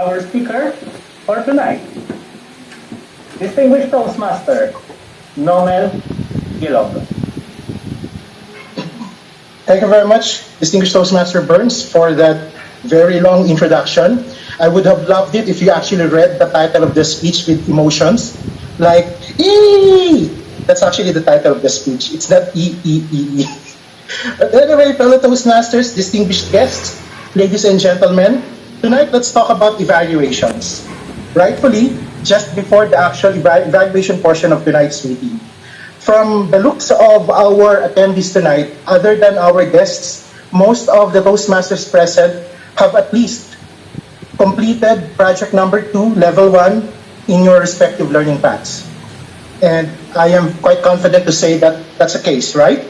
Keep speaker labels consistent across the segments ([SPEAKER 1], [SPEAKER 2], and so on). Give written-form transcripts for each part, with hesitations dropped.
[SPEAKER 1] our speaker for tonight, distinguished Toastmaster, Nomel Gilongos.
[SPEAKER 2] Thank you very much, distinguished Toastmaster Burns, for that very long introduction. I would have loved it if you actually read the title of the speech with emotions, like EEEE. That's actually the title of the speech. It's not EEEE. But anyway, fellow Toastmasters, distinguished guests, ladies and gentlemen, tonight let's talk about evaluations. Rightfully, just before the actual evaluation portion of tonight's meeting. From the looks of our attendees tonight, other than our guests, most of the Toastmasters present have at least completed project number 2, level 1, in your respective learning paths. And I am quite confident to say that that's the case, right?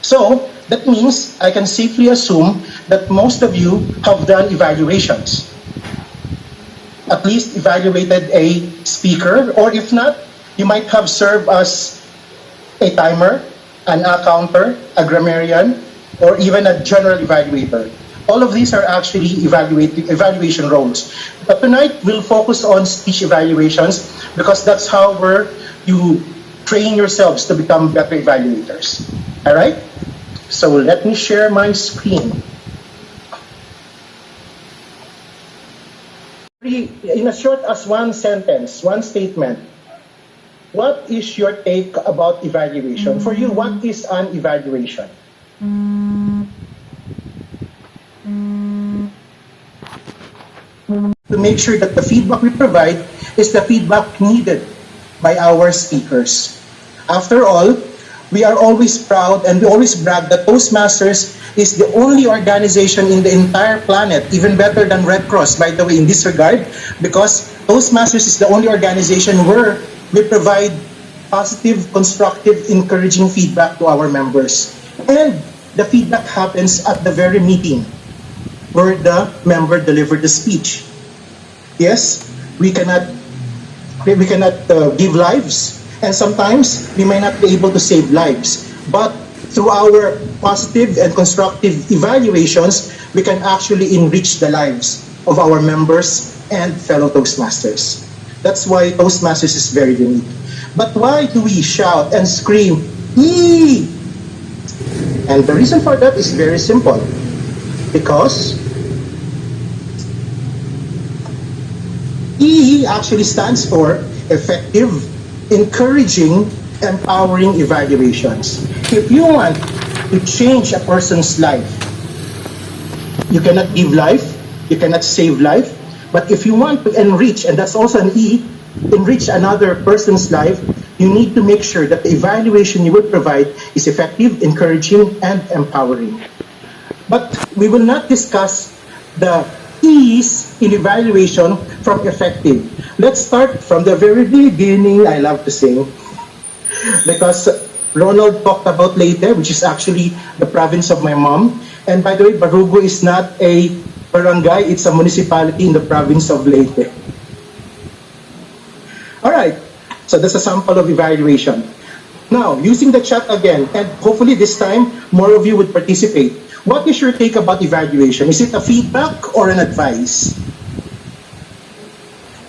[SPEAKER 2] So, that means I can safely assume that most of you have done evaluations. At least evaluated a speaker, or if not, you might have served as a timer, an accounter, a grammarian, or even a general evaluator. All of these are actually evaluation roles. But tonight, we'll focus on speech evaluations because that's how you train yourselves to become better evaluators. All right? So let me share my screen. In as short as one sentence, one statement, what is your take about evaluation? For you, what is an evaluation? To make sure that the feedback we provide is the feedback needed by our speakers. After all, we are always proud and we always brag that Toastmasters is the only organization in the entire planet, even better than Red Cross, by the way, in this regard, because Toastmasters is the only organization where we provide positive, constructive, encouraging feedback to our members. And the feedback happens at the very meeting where the member delivered the speech. Yes, we cannot give lives, and sometimes we may not be able to save lives. But through our positive and constructive evaluations, we can actually enrich the lives of our members and fellow Toastmasters. That's why Toastmasters is very unique. But why do we shout and scream, "Eee!" And the reason for that is very simple. Because EE actually stands for effective, encouraging, empowering evaluations. If you want to change a person's life, you cannot give life, you cannot save life, but if you want to enrich, and that's also an E, enrich another person's life, you need to make sure that the evaluation you will provide is effective, encouraging, and empowering. But we will not discuss the E's in evaluation from effective. Let's start from the very beginning. I love to sing because Ronald talked about Leyte, which is actually the province of my mom. And by the way, Barugo is not a barangay, it's a municipality in the province of Leyte. All right, so that's a sample of evaluation. Now, using the chat again, and hopefully this time, more of you would participate. What is your take about evaluation? Is it a feedback or an advice?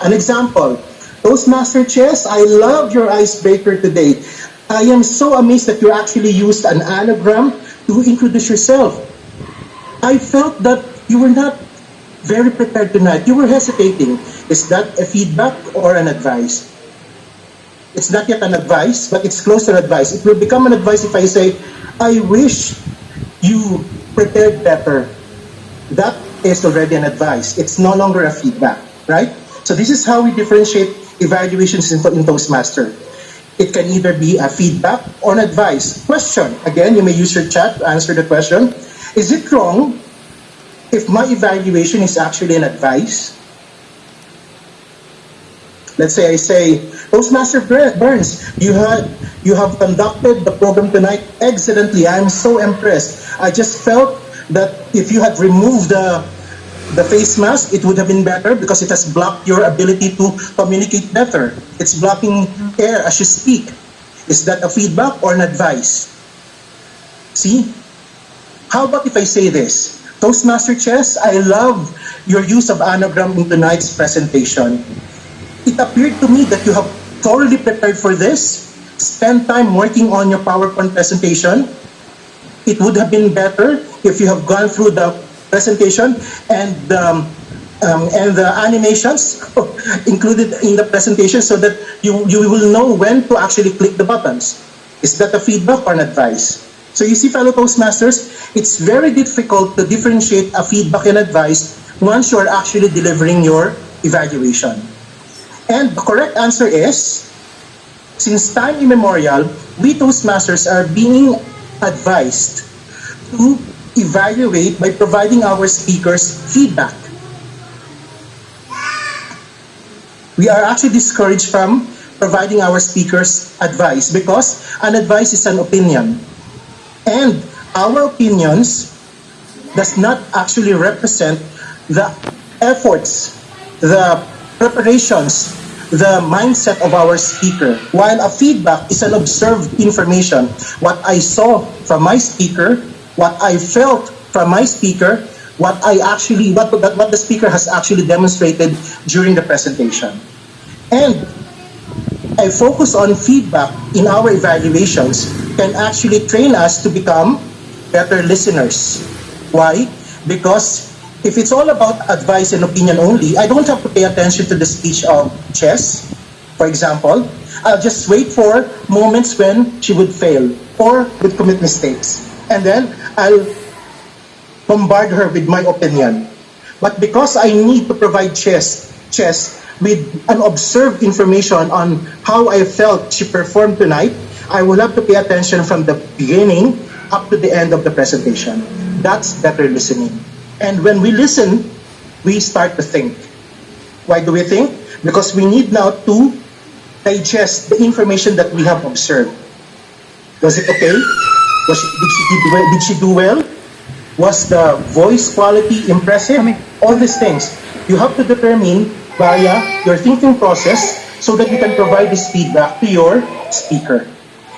[SPEAKER 2] An example, Toastmaster Chess, I love your icebreaker today. I am so amazed that you actually used an anagram to introduce yourself. I felt that you were not very prepared tonight. You were hesitating. Is that a feedback or an advice? It's not yet an advice, but it's close to an advice. It will become an advice if I say, I wish you prepared better. That is already an advice. It's no longer a feedback, right? So this is how we differentiate evaluations in Toastmaster. It can either be a feedback or an advice. Question, again, you may use your chat to answer the question. Is it wrong if my evaluation is actually an advice? Let's say I say, Toastmaster Burns, you have conducted the program tonight excellently. I'm so impressed. I just felt that if you had removed the face mask, it would have been better because it has blocked your ability to communicate better. It's blocking air as you speak. Is that a feedback or an advice? See? How about if I say this? Toastmaster Chess, I love your use of anagram in tonight's presentation. It appeared to me that you have thoroughly prepared for this, spent time working on your PowerPoint presentation. It would have been better if you have gone through the presentation and the animations included in the presentation so that you will know when to actually click the buttons. Is that a feedback or an advice? So you see, fellow Toastmasters, it's very difficult to differentiate a feedback and advice once you are actually delivering your evaluation. And the correct answer is, since time immemorial, we Toastmasters are being advised to evaluate by providing our speakers feedback. We are actually discouraged from providing our speakers advice because an advice is an opinion. And our opinions does not actually represent the efforts, the preparations, the mindset of our speaker. While a feedback is an observed information, what I saw from my speaker, what I felt from my speaker, what the speaker has actually demonstrated during the presentation. And I focus on feedback in our evaluations can actually train us to become better listeners. Why? Because if it's all about advice and opinion only, I don't have to pay attention to the speech of Chess, for example. I'll just wait for moments when she would fail or would commit mistakes. And then I'll bombard her with my opinion. But because I need to provide Chess with an observed information on how I felt she performed tonight, I will have to pay attention from the beginning up to the end of the presentation. That's better listening. And when we listen, we start to think. Why do we think? Because we need now to digest the information that we have observed. Was it okay? Did she do well? Was the voice quality impressive? All these things. You have to determine via your thinking process so that you can provide this feedback to your speaker.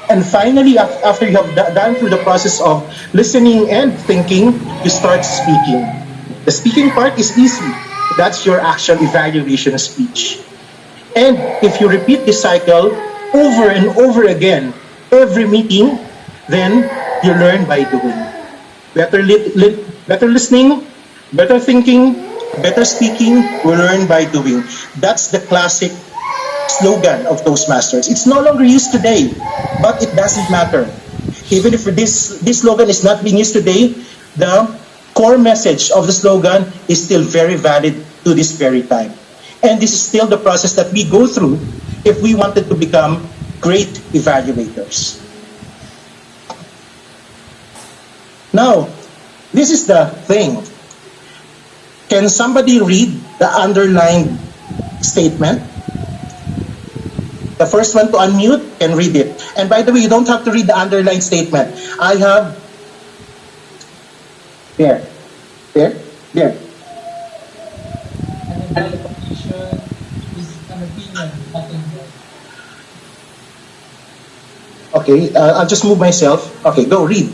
[SPEAKER 2] And finally, after you have gone through the process of listening and thinking, you start speaking. The speaking part is easy. That's your actual evaluation speech. And if you repeat this cycle over and over again, every meeting, then you learn by doing. Better listening, better thinking, better speaking, we learn by doing. That's the classic slogan of Toastmasters. It's no longer used today, but it doesn't matter. Even if this slogan is not being used today, the core message of the slogan is still very valid to this very time. And this is still the process that we go through if we wanted to become great evaluators. Now, this is the thing. Can somebody read the underlined statement? The first one to unmute can read it. And by the way, you don't have to read the underlined statement. I have there.
[SPEAKER 3] An evaluation is an opinion, nothing more.
[SPEAKER 2] Okay, I'll just move myself. Okay, go read.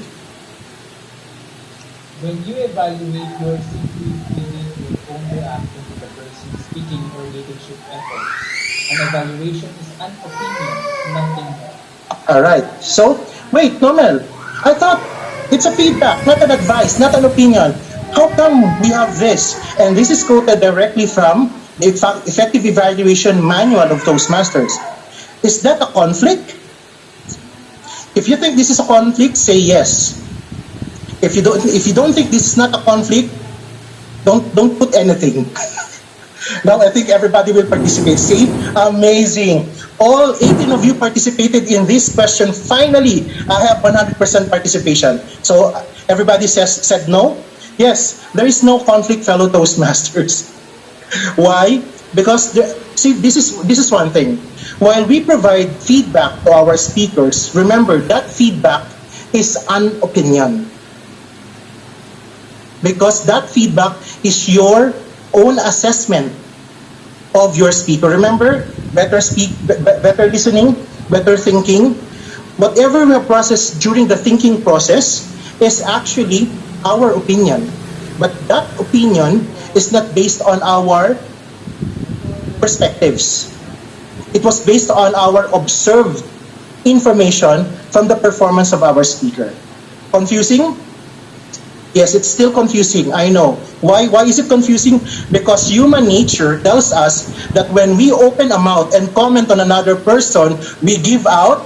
[SPEAKER 3] When you evaluate, you're simply giving your own reaction to the person speaking or leadership efforts. An evaluation is an opinion, nothing more.
[SPEAKER 2] Alright, so, wait, Nomel, I thought it's a feedback, not an advice, not an opinion. How come we have this? And this is quoted directly from the Effective Evaluation Manual of Toastmasters. Is that a conflict? If you think this is a conflict, say yes. If you don't think this is not a conflict, don't put anything. Now I think everybody will participate. See, amazing. All 18 of you participated in this question. Finally, I have 100% participation. So everybody said no. Yes, there is no conflict, fellow Toastmasters. Why? Because this is one thing. While we provide feedback to our speakers, remember that feedback is an opinion. Because that feedback is your own assessment of your speaker. Remember, better listening, better thinking. Whatever we process during the thinking process is actually our opinion. But that opinion is not based on our perspectives. It was based on our observed information from the performance of our speaker. Confusing? Yes, it's still confusing, I know. Why is it confusing? Because human nature tells us that when we open a mouth and comment on another person, we give out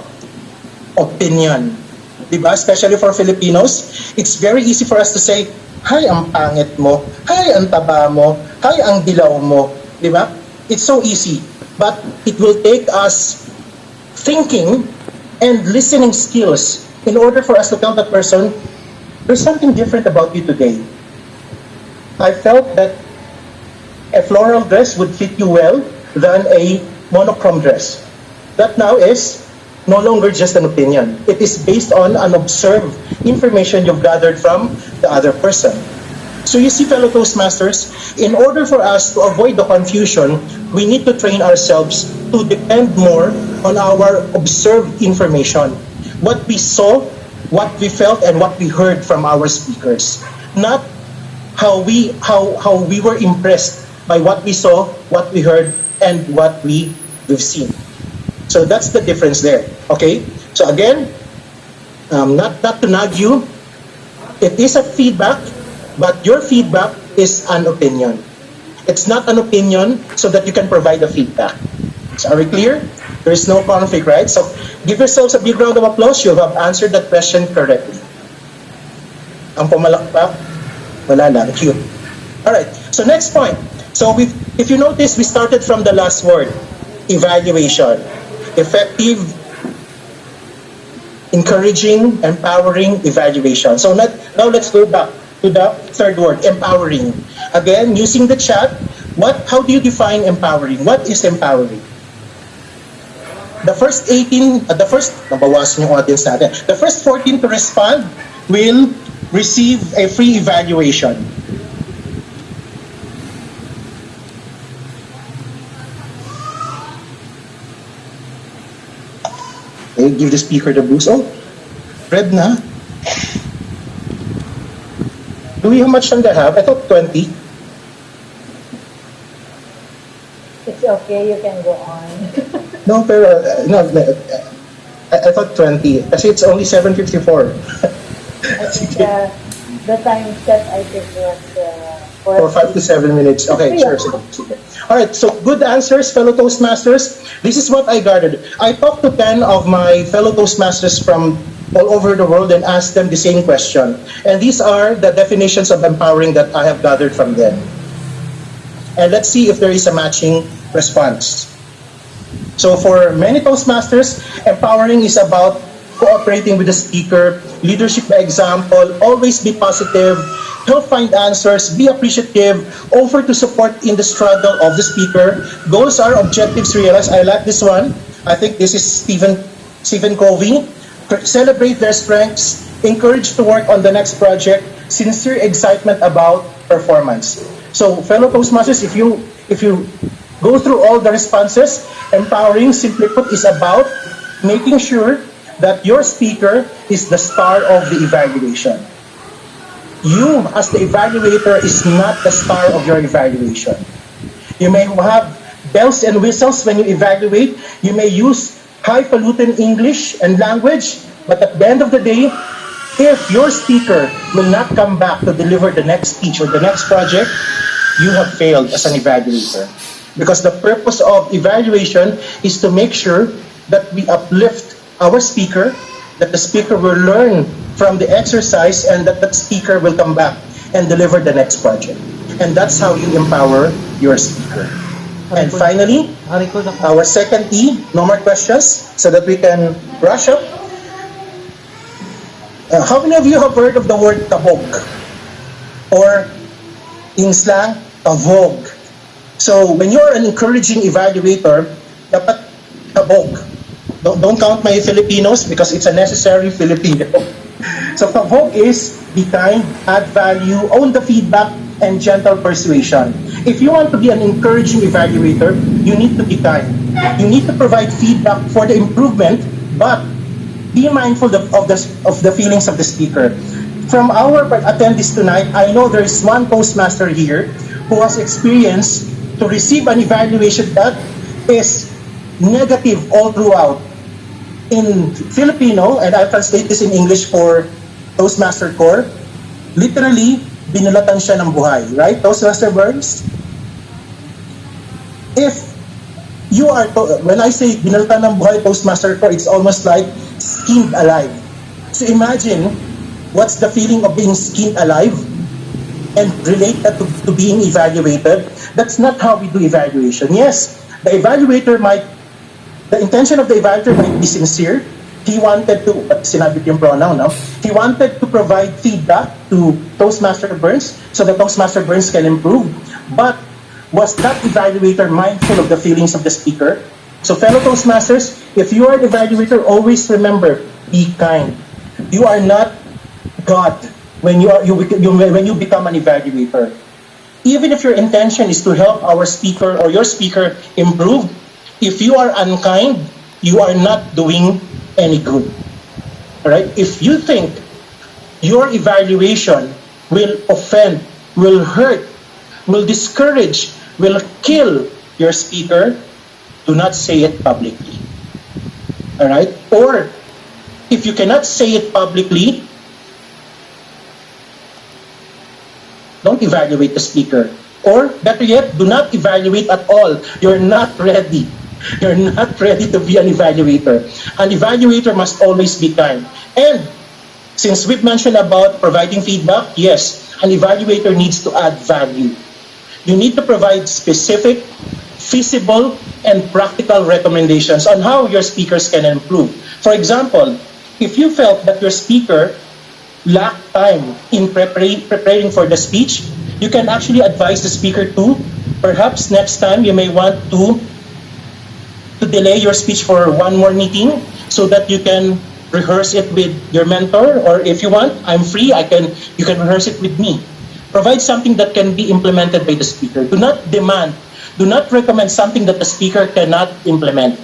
[SPEAKER 2] opinion. Diba? Especially for Filipinos, it's very easy for us to say, "Hay, ang pangit mo. Hay, ang taba mo. Hay, ang dilaw mo." Diba? It's so easy. But it will take us thinking and listening skills in order for us to tell that person, "There's something different about you today. I felt that a floral dress would fit you well than a monochrome dress." That now is no longer just an opinion. It is based on an observed information you've gathered from the other person. So you see, fellow Toastmasters, in order for us to avoid the confusion, we need to train ourselves to depend more on our observed information. What we saw, what we felt, and what we heard from our speakers. Not how we were impressed by what we saw, what we heard, and what we've seen. So that's the difference there. Okay? So again, not to nag you, it is a feedback, but your feedback is an opinion. It's not an opinion so that you can provide a feedback. So are we clear? There is no conflict, right? So give yourselves a big round of applause. You have answered that question correctly. Ang pumalakpak, wala lang. Cute. Alright, so next point. So if you notice, we started from the last word, evaluation. Effective, encouraging, empowering evaluation. So now let's go back to the third word, empowering. Again, using the chat, how do you define empowering? What is empowering? The first 18, nabawasan yung audience natin. The first 14 to respond will receive a free evaluation. Okay, give the speaker the boost. Oh, red na. Do we, how much time do I have? I thought 20.
[SPEAKER 4] It's okay, you can go on.
[SPEAKER 2] No, pero, no, I thought 20. Kasi it's only 7:54.
[SPEAKER 4] I think the time set I think was
[SPEAKER 2] For 5 to 7 minutes. Okay, sure. Alright, so good answers, fellow Toastmasters. This is what I gathered. I talked to 10 of my fellow Toastmasters from all over the world and asked them the same question. And these are the definitions of empowering that I have gathered from them. And let's see if there is a matching response. So for many Toastmasters, empowering is about cooperating with the speaker, leadership by example, always be positive, help find answers, be appreciative, offer to support in the struggle of the speaker. Goals are objectives realized. I like this one. I think this is Stephen Covey. Celebrate their strengths, encourage to work on the next project, sincere excitement about performance. So fellow Toastmasters, if you go through all the responses, empowering, simply put, is about making sure that your speaker is the star of the evaluation. You, as the evaluator, is not the star of your evaluation. You may have bells and whistles when you evaluate. You may use highfalutin English and language, but at the end of the day, if your speaker will not come back to deliver the next speech or the next project, you have failed as an evaluator. Because the purpose of evaluation is to make sure that we uplift our speaker, that the speaker will learn from the exercise, and that the speaker will come back and deliver the next project. And that's how you empower your speaker. And finally, our second E, no more questions, so that we can brush up. How many of you have heard of the word kabog? Or in slang, kavog. So when you're an encouraging evaluator, dapat kabog. Don't count my Filipinos because it's a necessary Filipino. So kavog is be kind, add value, own the feedback, and gentle persuasion. If you want to be an encouraging evaluator, you need to be kind. You need to provide feedback for the improvement, but be mindful of the feelings of the speaker. from our attendees tonight, I know there is one Toastmaster here who has experienced to receive an evaluation that is negative all throughout. In Filipino, and I'll translate this in English for Toastmaster Core, literally, binulatan siya ng buhay. Right, Toastmaster Burns? If you are, when I say binulatan ng buhay, Toastmaster Core, it's almost like skinned alive. So imagine, what's the feeling of being skinned alive and relate that to being evaluated? That's not how we do evaluation. Yes, the intention of the evaluator might be sincere. He wanted to, sinabi ko yung pronoun, no? He wanted to provide feedback to Toastmaster Burns so that Toastmaster Burns can improve. But was that evaluator mindful of the feelings of the speaker? So fellow Toastmasters, if you are an evaluator, always remember, be kind. You are not God when you become an evaluator. Even if your intention is to help our speaker or your speaker improve, if you are unkind, you are not doing any good. All right? If you think your evaluation will offend, will hurt, will discourage, will kill your speaker, do not say it publicly. All right? Or if you cannot say it publicly, don't evaluate the speaker. Or better yet, do not evaluate at all. You're not ready. You're not ready to be an evaluator. An evaluator must always be kind. And since we've mentioned about providing feedback, yes, an evaluator needs to add value. You need to provide specific, feasible, and practical recommendations on how your speakers can improve. For example, if you felt that your speaker lacked time in preparing for the speech, you can actually advise the speaker to, perhaps next time you may want to delay your speech for one more meeting so that you can rehearse it with your mentor, or if you want, I'm free, you can rehearse it with me. Provide something that can be implemented by the speaker. Do not demand, do not recommend something that the speaker cannot implement.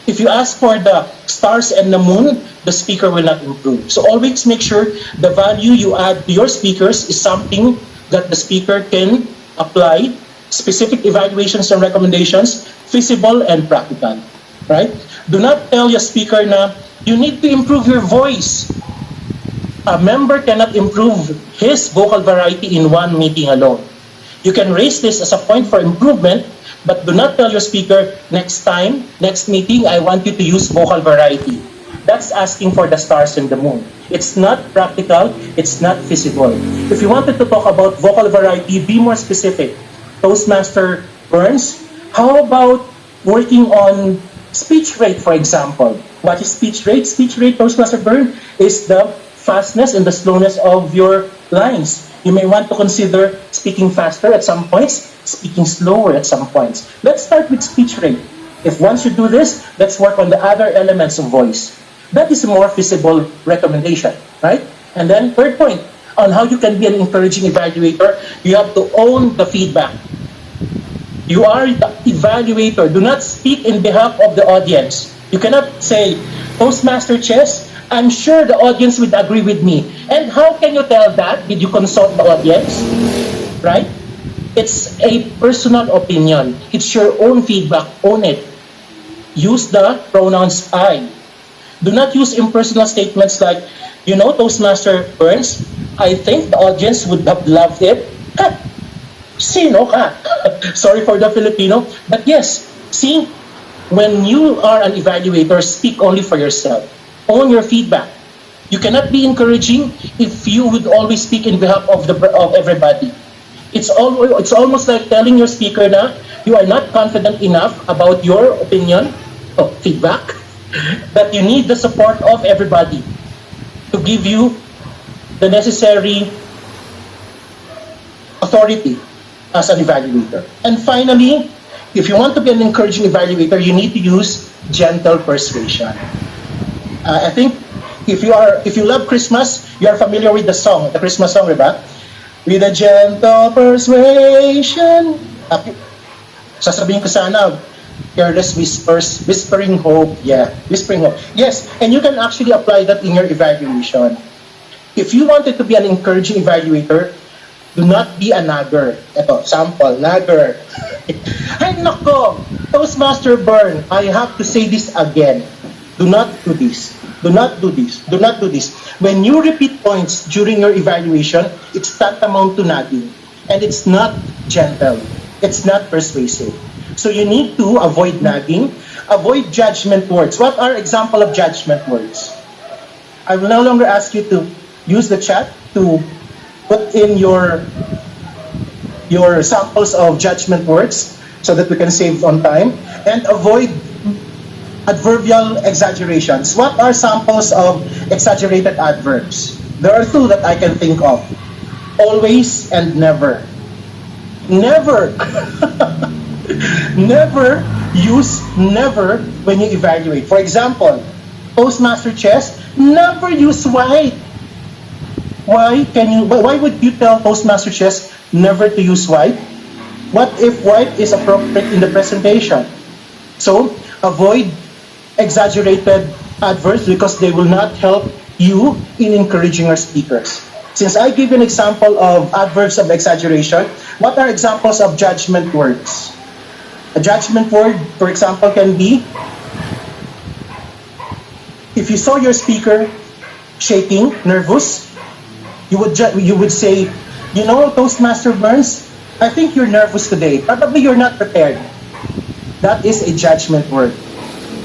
[SPEAKER 2] If you ask for the stars and the moon, the speaker will not improve. So always make sure the value you add to your speakers is something that the speaker can apply, specific evaluations and recommendations, feasible and practical, right? Do not tell your speaker na, you need to improve your voice. A member cannot improve his vocal variety in one meeting alone. You can raise this as a point for improvement, but do not tell your speaker, next time, next meeting, I want you to use vocal variety. That's asking for the stars and the moon. It's not practical, it's not feasible. If you wanted to talk about vocal variety, be more specific. Toastmaster Burns, how about working on speech rate, for example? What is speech rate? Speech rate, Toastmaster Burns, is the fastness and the slowness of your lines. You may want to consider speaking faster at some points, speaking slower at some points. Let's start with speech rate. If once you do this, let's work on the other elements of voice. That is a more feasible recommendation, right? And then third point, on how you can be an encouraging evaluator, you have to own the feedback. You are the evaluator. Do not speak in behalf of the audience. You cannot say, Toastmaster Chess, I'm sure the audience would agree with me. And how can you tell that? Did you consult the audience? Right? It's a personal opinion. It's your own feedback. Own it. Use the pronouns I. Do not use impersonal statements like, you know, Toastmaster Burns, I think the audience would have loved it. Ha! Sino ka? Sorry for the Filipino. But yes, see, when you are an evaluator, speak only for yourself. Own your feedback. You cannot be encouraging if you would always speak in behalf of everybody. It's almost like telling your speaker na you are not confident enough about your opinion or feedback, that you need the support of everybody to give you the necessary authority as an evaluator. And finally, if you want to be an encouraging evaluator, you need to use gentle persuasion. I think if you love Christmas, you are familiar with the song, the Christmas song, diba? With a gentle persuasion. Sasabihin ko sana, careless whispers, whispering hope. Yeah, whispering hope. Yes, and you can actually apply that in your evaluation. If you wanted to be an encouraging evaluator, do not be a nagger. Ito, sample, nagger. Ay, nako! Toastmaster Burn, I have to say this again. Do not do this. Do not do this. Do not do this. When you repeat points during your evaluation, it's tantamount to nagging. And it's not gentle. It's not persuasive. So you need to avoid nagging, avoid judgment words. What are example of judgment words? I will no longer ask you to use the chat to put in your samples of judgment words so that we can save on time, and avoid adverbial exaggerations. What are samples of exaggerated adverbs? There are two that I can think of. Always and never. Never. Never use never when you evaluate. For example, Toastmaster Chess, never use white. Why would you tell Toastmaster Chess never to use white? What if white is appropriate in the presentation? So, avoid exaggerated adverbs because they will not help you in encouraging our speakers. Since I give an example of adverbs of exaggeration, what are examples of judgment words? A judgment word, for example, can be, if you saw your speaker shaking, nervous, you would say, you know, Toastmaster Burns, I think you're nervous today. Probably you're not prepared. That is a judgment word.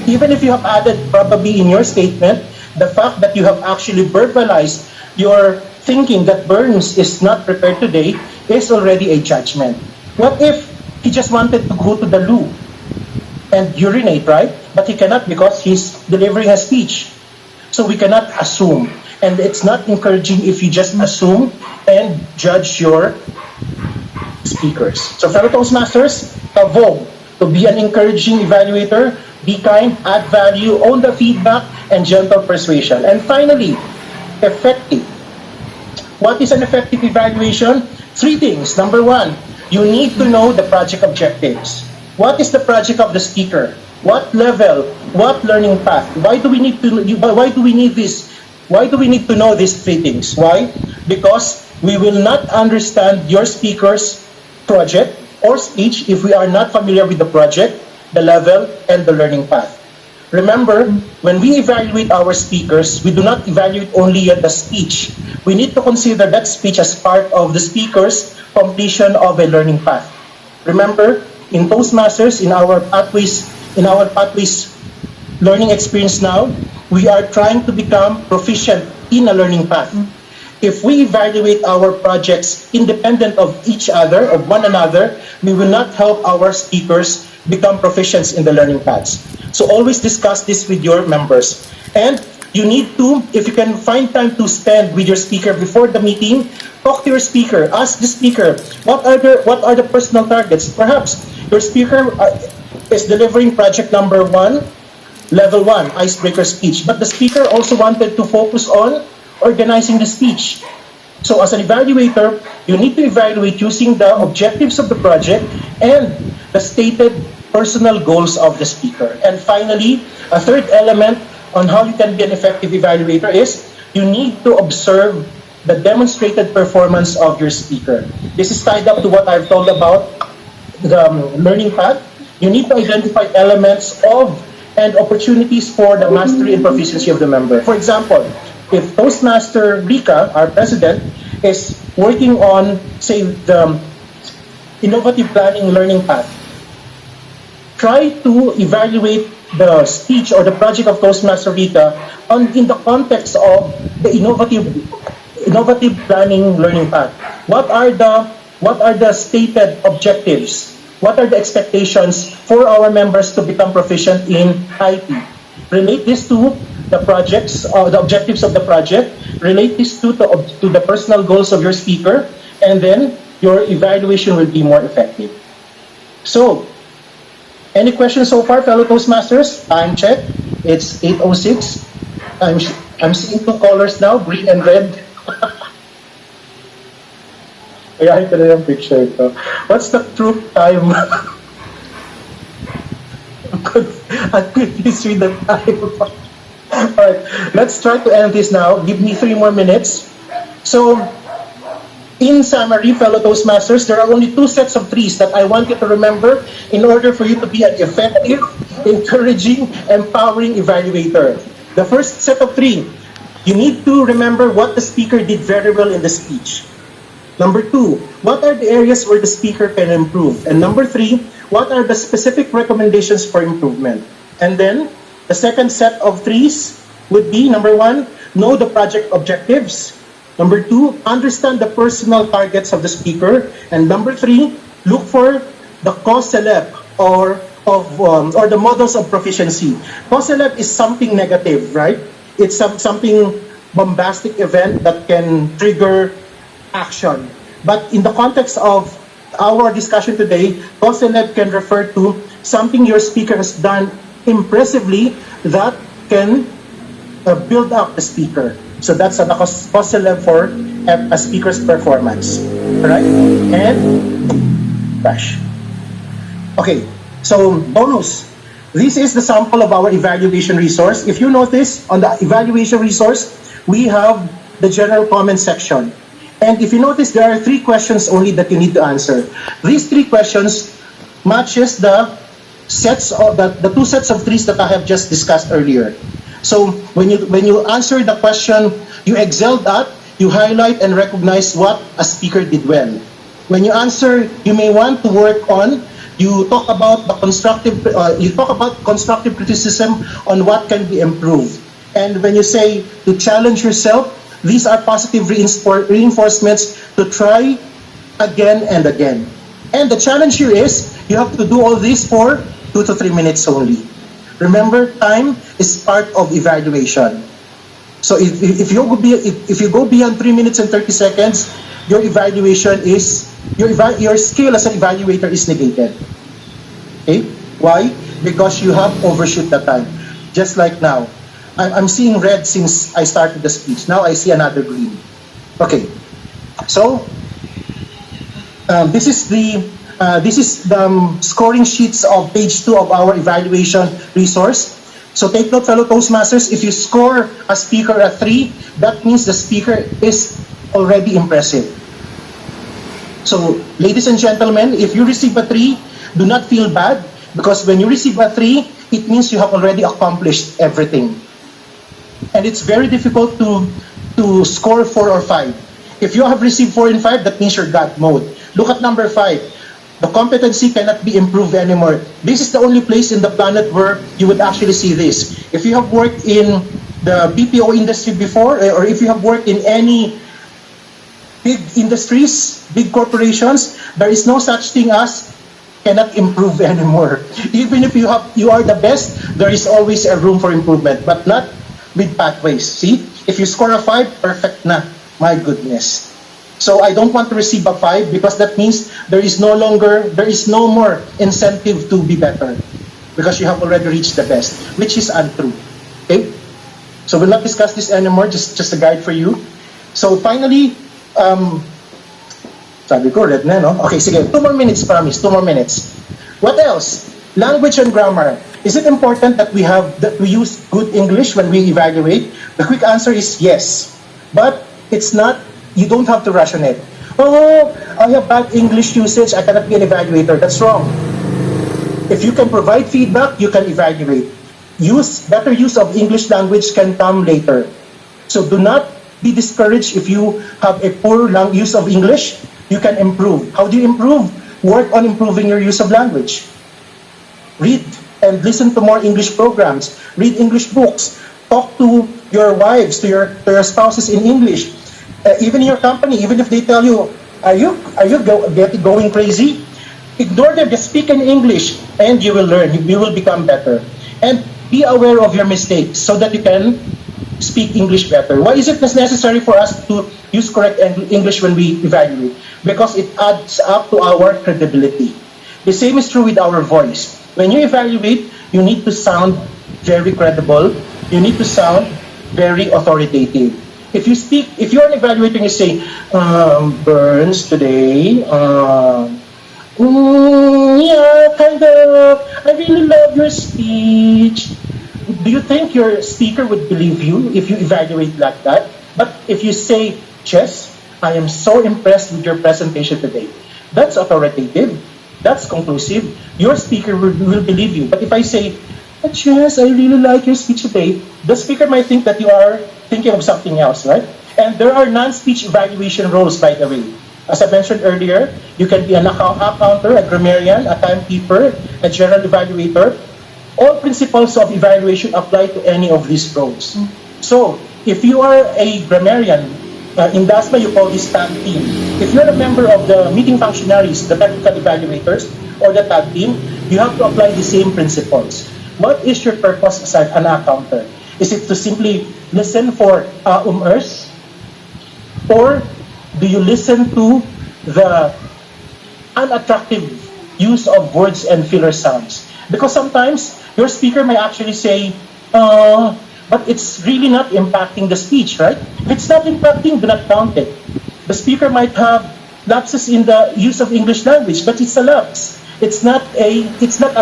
[SPEAKER 2] Even if you have added probably in your statement the fact that you have actually verbalized your thinking that Burns is not prepared today is already a judgment. What if he just wanted to go to the loo and urinate, right? But he cannot because he's delivering a speech. So we cannot assume. And it's not encouraging if you just assume and judge your speakers. So fellow Toastmasters, avoid to be an encouraging evaluator, be kind, add value, own the feedback, and gentle persuasion. And finally, effective. What is an effective evaluation? Three things. Number one, you need to know the project objectives. What is the project of the speaker? What level? What learning path? Why do we need this? Why do we need to know these three things? Why? Because we will not understand your speaker's project or speech if we are not familiar with the project, the level, and the learning path. Remember, when we evaluate our speakers, we do not evaluate only the speech. We need to consider that speech as part of the speaker's completion of a learning path. Remember, in Toastmasters, in our pathways learning experience now, we are trying to become proficient in a learning path. If we evaluate our projects independent of each other, of one another, we will not help our speakers become proficient in the learning paths. So always discuss this with your members. And you need to, if you can find time to spend with your speaker before the meeting, talk to your speaker, ask the speaker, what are the personal targets? Perhaps your speaker is delivering project number 1, level 1, icebreaker speech, but the speaker also wanted to focus on organizing the speech. So as an evaluator, you need to evaluate using the objectives of the project and the stated personal goals of the speaker. And finally, a third element on how you can be an effective evaluator is you need to observe the demonstrated performance of your speaker. This is tied up to what I've told about the learning path. You need to identify elements of and opportunities for the mastery and proficiency of the member. For example, if Toastmaster Rika, our president, is working on, say, the innovative planning learning path, try to evaluate the speech or the project of Toastmaster Rika in the context of the innovative planning learning path. What are the stated objectives? What are the expectations for our members to become proficient in IT? Relate this to the projects, the objectives of the project. Relate this to the personal goals of your speaker, and then your evaluation will be more effective. So, any questions so far, fellow Toastmasters? Time check. It's 8:06. I'm seeing two colors now, green and red. Ayahin ko na yung picture ito. What's the true time? I couldn't see the time. Alright, let's try to end this now. Give me 3 more minutes. So, in summary, fellow Toastmasters, there are only two sets of threes that I want you to remember in order for you to be an effective, encouraging, empowering evaluator. The first set of three, you need to remember what the speaker did very well in the speech. Number two, what are the areas where the speaker can improve? And number three, what are the specific recommendations for improvement? And then, the second set of threes would be, number one, know the project objectives. Number two, understand the personal targets of the speaker. And number three, look for the cause célèbre or the models of proficiency. Cause célèbre is something negative, right? It's something bombastic event that can trigger action. But in the context of our discussion today, cause célèbre can refer to something your speaker has done impressively that can build up the speaker. So that's a cause célèbre for a speaker's performance. Alright? And crash. Okay, so bonus. This is the sample of our evaluation resource. If you notice, on the evaluation resource, we have the general comment section. And if you notice, there are three questions only that you need to answer. These three questions matches the sets of the two sets of threes that I have just discussed earlier. So when you answer the question you excelled at, you highlight and recognize what a speaker did well. When you answer, you may want to work on, you talk about constructive criticism on what can be improved. And when you say to challenge yourself, these are positive reinforcements to try again and again. And the challenge here is you have to do all this for 2 to 3 minutes only. Remember, time is part of evaluation. So if you go beyond 3 minutes and 30 seconds, your evaluation is your skill as an evaluator is negated. Okay? Why? Because you have overshoot the time. Just like now. I'm seeing red since I started the speech. Now I see another green. Okay. So this is the scoring sheets of page 2 of our evaluation resource. So take note, fellow Toastmasters, if you score a speaker a 3, that means the speaker is already impressive. So, ladies and gentlemen, if you receive a 3, do not feel bad, because when you receive a 3, it means you have already accomplished everything. And it's very difficult to score 4 or 5. If you have received 4 and 5, that means you're God mode. Look at number 5. The competency cannot be improved anymore. This is the only place in the planet where you would actually see this. If you have worked in the BPO industry before, or if you have worked in any big industries, big corporations, there is no such thing as cannot improve anymore. Even if you are the best, there is always a room for improvement, but not with pathways. See, if you score a 5, perfect na. My goodness. So I don't want to receive a 5 because that means there is no more incentive to be better because you have already reached the best, which is untrue. Okay? So we'll not discuss this anymore, just a guide for you. So finally, sabi ko, red na, no? Okay, sige, 2 more minutes, promise, 2 more minutes. What else? Language and grammar. Is it important that we use good English when we evaluate? The quick answer is yes. But it's not. You don't have to rush on it. Oh, I have bad English usage, I cannot be an evaluator. That's wrong. If you can provide feedback, you can evaluate. Better use of English language can come later. So do not be discouraged if you have a poor use of English. You can improve. How do you improve? Work on improving your use of language. Read and listen to more English programs. Read English books. Talk to your wives, to your spouses in English. Even in your company, even if they tell you, are you going crazy? Ignore them, just speak in English, and you will learn, you will become better. And be aware of your mistakes so that you can speak English better. Why is it necessary for us to use correct English when we evaluate? Because it adds up to our credibility. The same is true with our voice. When you evaluate, you need to sound very credible, you need to sound very authoritative. If you're an evaluator and you say, Burns today, yeah, kind of, I really love your speech. Do you think your speaker would believe you if you evaluate like that? But if you say, Chess, I am so impressed with your presentation today. That's authoritative. That's conclusive. Your speaker will believe you. But if I say, Chess, I really like your speech today, the speaker might think that you are thinking of something else, right? And there are non-speech evaluation roles, by the way. As I mentioned earlier, you can be an accounter, a grammarian, a timekeeper, a general evaluator. All principles of evaluation apply to any of these roles. So, if you are a grammarian, in DASMA you call this tag team. If you're a member of the meeting functionaries, the technical evaluators, or the tag team, you have to apply the same principles. What is your purpose as an accounter? Is it to simply listen for ers? Or do you listen to the unattractive use of words and filler sounds? Because sometimes your speaker may actually say, but it's really not impacting the speech, right? If it's not impacting, do not count it. The speaker might have lapses in the use of English language, but it's a lapse. It's not a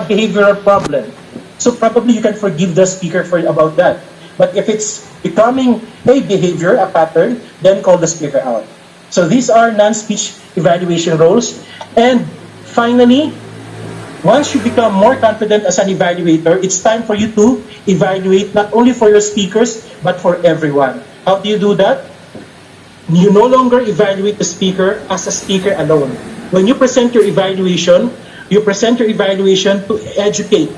[SPEAKER 2] behavioral problem. So probably you can forgive the speaker about that. But if it's becoming a behavior, a pattern, then call the speaker out. So these are non-speech evaluation roles. And finally, once you become more confident as an evaluator, it's time for you to evaluate not only for your speakers, but for everyone. How do you do that? You no longer evaluate the speaker as a speaker alone. When you present your evaluation to educate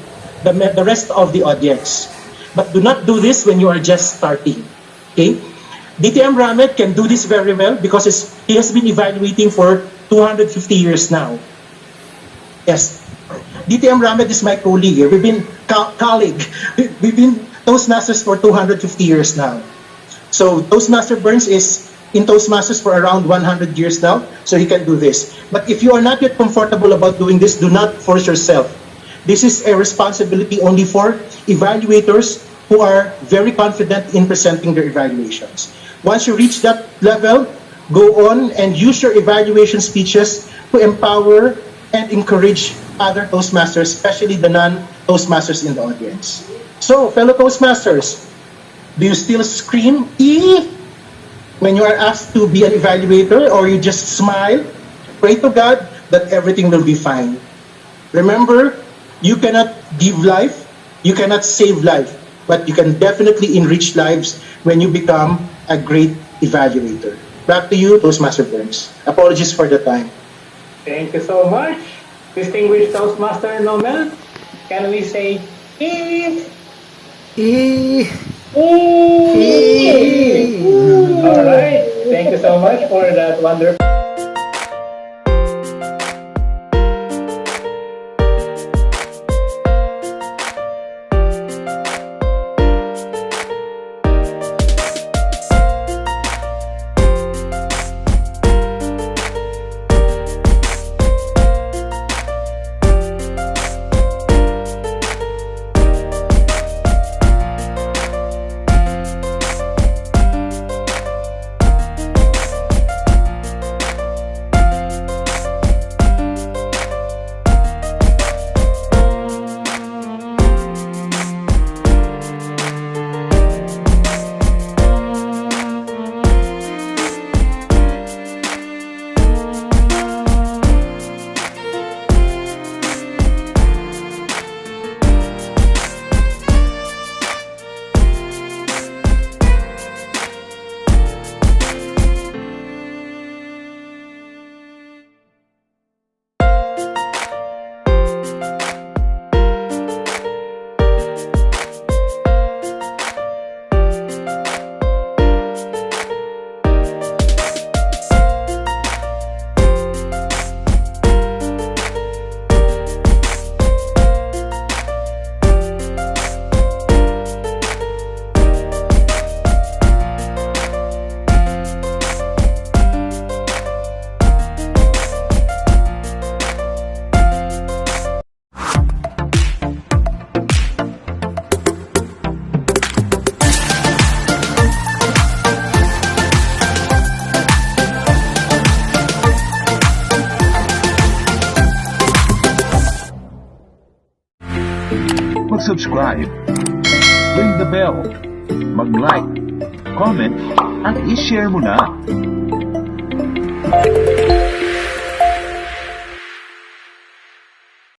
[SPEAKER 2] the rest of the audience. But do not do this when you are just starting. Okay? DTM Ramet can do this very well because he has been evaluating for 250 years now. Yes. DTM Ramet is my colleague. We've been colleague. We've been Toastmasters for 250 years now. So Toastmaster Burns is in Toastmasters for around 100 years now, so he can do this. But if you are not yet comfortable about doing this, do not force yourself. This is a responsibility only for evaluators who are very confident in presenting their evaluations. Once you reach that level, go on and use your evaluation speeches to empower and encourage other Toastmasters, especially the non-Toastmasters in the audience. So, fellow Toastmasters, do you still scream "E" when you are asked to be an evaluator, or you just smile? Pray to God that everything will be fine. Remember, you cannot give life, you cannot save life, but you can definitely enrich lives when you become a great evaluator. Back to you, Toastmaster Burns. Apologies for the time.
[SPEAKER 1] Thank you so much. Distinguished Toastmaster Nomel, can we say E?
[SPEAKER 5] E.
[SPEAKER 1] All right. Thank you so much for that wonderful.
[SPEAKER 5] Mag-subscribe, ring the bell, mag-like,
[SPEAKER 6] comment, at i-share mo na.